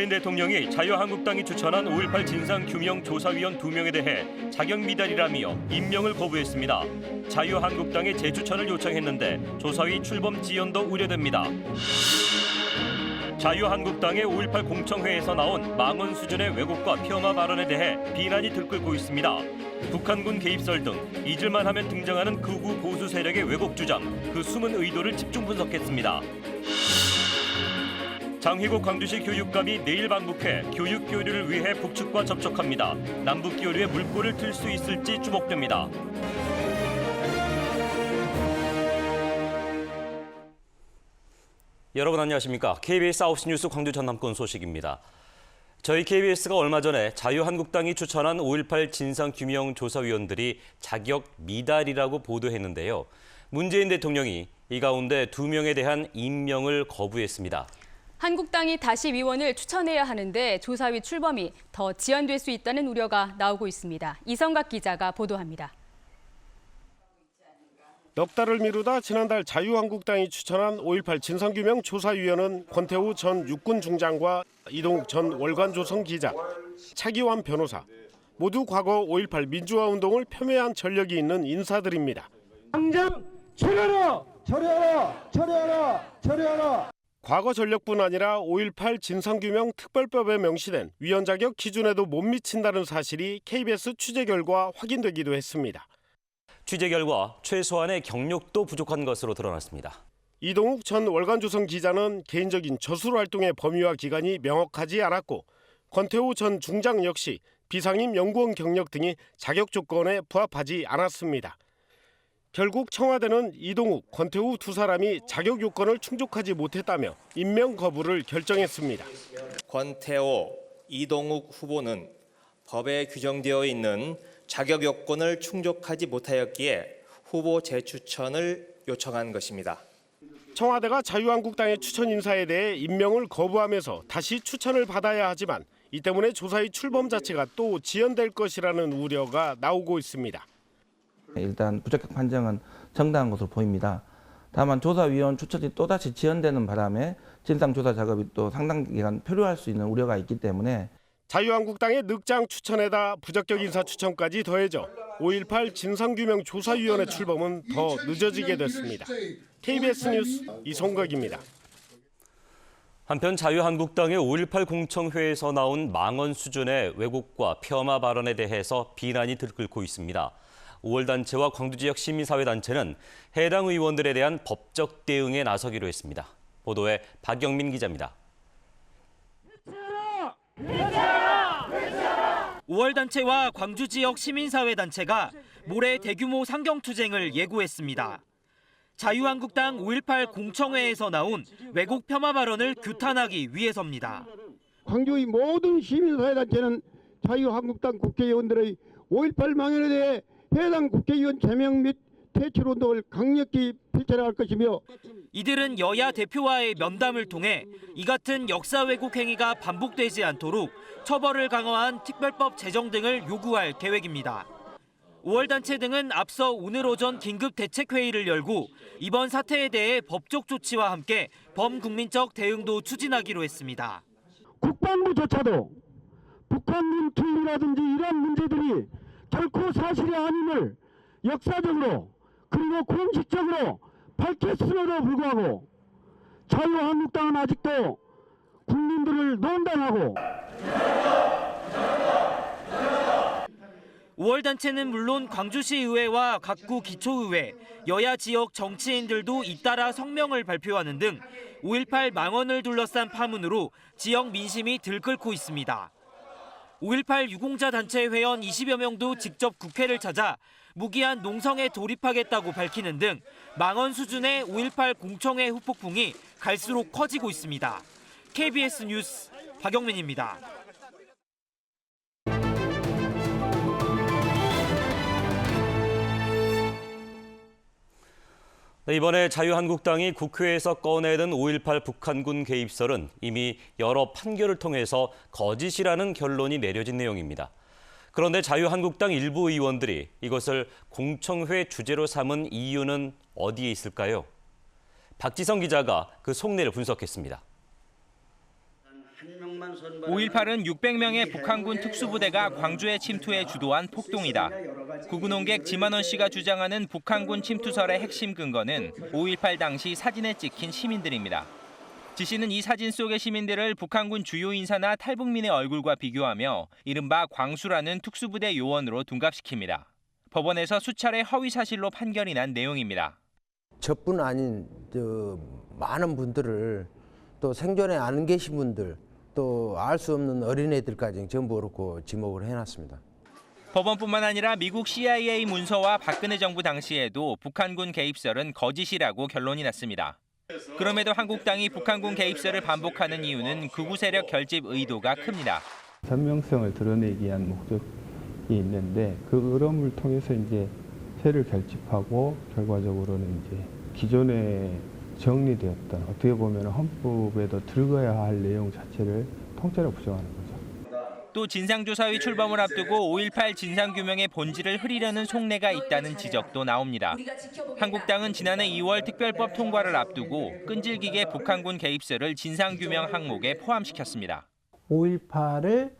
문재인 대통령이 자유한국당이 추천한 5.18 진상규명조사위원 2명에 대해 자격 미달이라며 임명을 거부했습니다. 자유한국당의 재추천을 요청했는데 조사위 출범 지연도 우려됩니다. 자유한국당의 5.18 공청회에서 나온 망언 수준의 왜곡과 폄하 발언에 대해 비난이 들끓고 있습니다. 북한군 개입설 등 잊을만 하면 등장하는 극우 보수 세력의 왜곡 주장, 그 숨은 의도를 집중 분석했습니다. 장희국 광주시 교육감이 내일 방북해 교육 교류를 위해 북측과 접촉합니다. 남북 교류에 물꼬를 틀 수 있을지 주목됩니다. 여러분 안녕하십니까? KBS 9시 뉴스 광주 전남권 소식입니다. 저희 KBS가 얼마 전에 자유한국당이 추천한 5.18 진상규명조사위원들이 자격 미달이라고 보도했는데요. 문재인 대통령이 이 가운데 2명에 대한 임명을 거부했습니다. 한국당이 다시 위원을 추천해야 하는데 조사위 출범이 더 지연될 수 있다는 우려가 나오고 있습니다. 이성각 기자가 보도합니다. 넉 달을 미루다 지난달 자유한국당이 추천한 5.18 진상규명조사위원은 권태우 전 육군 중장과 이동욱 전 월간조선 기자, 차기환 변호사, 모두 과거 5.18 민주화운동을 폄훼한 전력이 있는 인사들입니다. 당장 처리하라! 처리하라! 처리하라! 처리하라! 과거 전력뿐 아니라 5.18 진상규명 특별법에 명시된 위원 자격 기준에도 못 미친다는 사실이 KBS 취재 결과 확인되기도 했습니다. 취재 결과 최소한의 경력도 부족한 것으로 드러났습니다. 이동욱 전 월간조선 기자는 개인적인 저술 활동의 범위와 기간이 명확하지 않았고 권태우 전 중장 역시 비상임 연구원 경력 등이 자격 조건에 부합하지 않았습니다. 결국 청와대는 이동욱, 권태우 두 사람이 자격 요건을 충족하지 못했다며 임명 거부를 결정했습니다. 권태우, 이동욱 후보는 법에 규정되어 있는 자격 요건을 충족하지 못하였기에 후보 재추천을 요청한 것입니다. 청와대가 자유한국당의 추천 인사에 대해 임명을 거부하면서 다시 추천을 받아야 하지만 이 때문에 조사의 출범 자체가 또 지연될 것이라는 우려가 나오고 있습니다. 일단 부적격 판정은 정당한 것으로 보입니다. 다만 조사위원 추천이 또다시 지연되는 바람에 진상조사 작업이 또 상당 기간 표류할 수 있는 우려가 있기 때문에 자유한국당의 늑장 추천에다 부적격 인사 추천까지 더해져 5.18 진상규명조사위원회 출범은 더 늦어지게 됐습니다. KBS 뉴스 이성각입니다. 한편 자유한국당의 5.18 공청회에서 나온 망언 수준의 왜곡과 폄하 발언에 대해서 비난이 들끓고 있습니다. 5월 단체와 광주 지역 시민사회단체는 해당 의원들에 대한 법적 대응에 나서기로 했습니다. 보도에 박영민 기자입니다. 5월 단체와 광주 지역 시민사회단체가 모레 대규모 상경투쟁을 예고했습니다. 자유한국당 5.18 공청회에서 나온 왜곡 폄하 발언을 규탄하기 위해서입니다. 광주의 모든 시민사회단체는 자유한국당 국회의원들의 5.18 망언에 대해 해당 국회의원 제명 및 퇴출운동을 강력히 펼쳐나갈 것이며 이들은 여야 대표와의 면담을 통해 이 같은 역사 왜곡 행위가 반복되지 않도록 처벌을 강화한 특별법 제정 등을 요구할 계획입니다. 5월 단체 등은 앞서 오늘 오전 긴급 대책회의를 열고 이번 사태에 대해 법적 조치와 함께 범국민적 대응도 추진하기로 했습니다. 국방부조차도 북한군 투입이라든지 이런 문제들이 결코 사실이 아님을 역사적으로 그리고 공식적으로 밝혔음에도 불구하고 자유한국당은 아직도 국민들을 농단하고 5월 단체는 물론 광주시 의회와 각구 기초의회, 여야 지역 정치인들도 잇따라 성명을 발표하는 등 5.18 망언을 둘러싼 파문으로 지역 민심이 들끓고 있습니다. 5.18 유공자 단체 회원 20여 명도 직접 국회를 찾아 무기한 농성에 돌입하겠다고 밝히는 등 망언 수준의 5.18 공청회 후폭풍이 갈수록 커지고 있습니다. KBS 뉴스 박영민입니다. 이번에 자유한국당이 국회에서 꺼내든 5.18 북한군 개입설은 이미 여러 판결을 통해서 거짓이라는 결론이 내려진 내용입니다. 그런데 자유한국당 일부 의원들이 이것을 공청회 주제로 삼은 이유는 어디에 있을까요? 박지성 기자가 그 속내를 분석했습니다. 5.18은 600명의 북한군 특수부대가 광주에 침투해 주도한 폭동이다. 구근홍객 지만원 씨가 주장하는 북한군 침투설의 핵심 근거는 5.18 당시 사진에 찍힌 시민들입니다. 지 씨는 이 사진 속의 시민들을 북한군 주요 인사나 탈북민의 얼굴과 비교하며 이른바 광수라는 특수부대 요원으로 둔갑시킵니다. 법원에서 수차례 허위 사실로 판결이 난 내용입니다. 저뿐 아닌 많은 분들을 또 생존에 안 계신 분들 또 알 수 없는 어린애들까지 전부 그렇고 지목을 해놨습니다. 법원뿐만 아니라 미국 CIA 문서와 박근혜 정부 당시에도 북한군 개입설은 거짓이라고 결론이 났습니다. 그럼에도 한국당이 북한군 개입설을 반복하는 이유는 극우 세력 결집 의도가 큽니다. 선명성을 드러내기 위한 목적이 있는데 그 흐름을 통해서 이제 세를 결집하고 결과적으로는 이제 기존에 정리되었던 어떻게 보면 헌법에도 들어가야 할 내용 자체를 통째로 부정하는 거죠. 또 진상조사위 출범을 앞두고 5.18 진상규명의 본질을 흐리려는 속내가 있다는 지적도 나옵니다. 한국당은 지난해 2월 특별법 통과를 앞두고 끈질기게 북한군 개입설을 진상규명 항목에 포함시켰습니다. 5.18을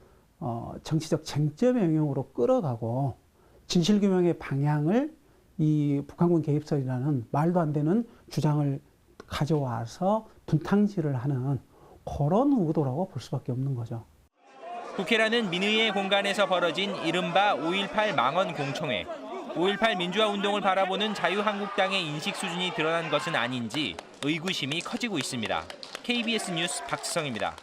정치적 쟁점 영역으로 끌어가고 진실규명의 방향을 이 북한군 개입설이라는 말도 안 되는 주장을 가져와서 분탕질을 하는 그런 의도라고 볼 수밖에 없는 거죠. 국회라는 민의의 공간에서 벌어진 이른바 5.18 망언 공청회. 5.18 민주화 운동을 바라보는 자유한국당의 인식 수준이 드러난 것은 아닌지 의구심이 커지고 있습니다. KBS 뉴스 박지성입니다.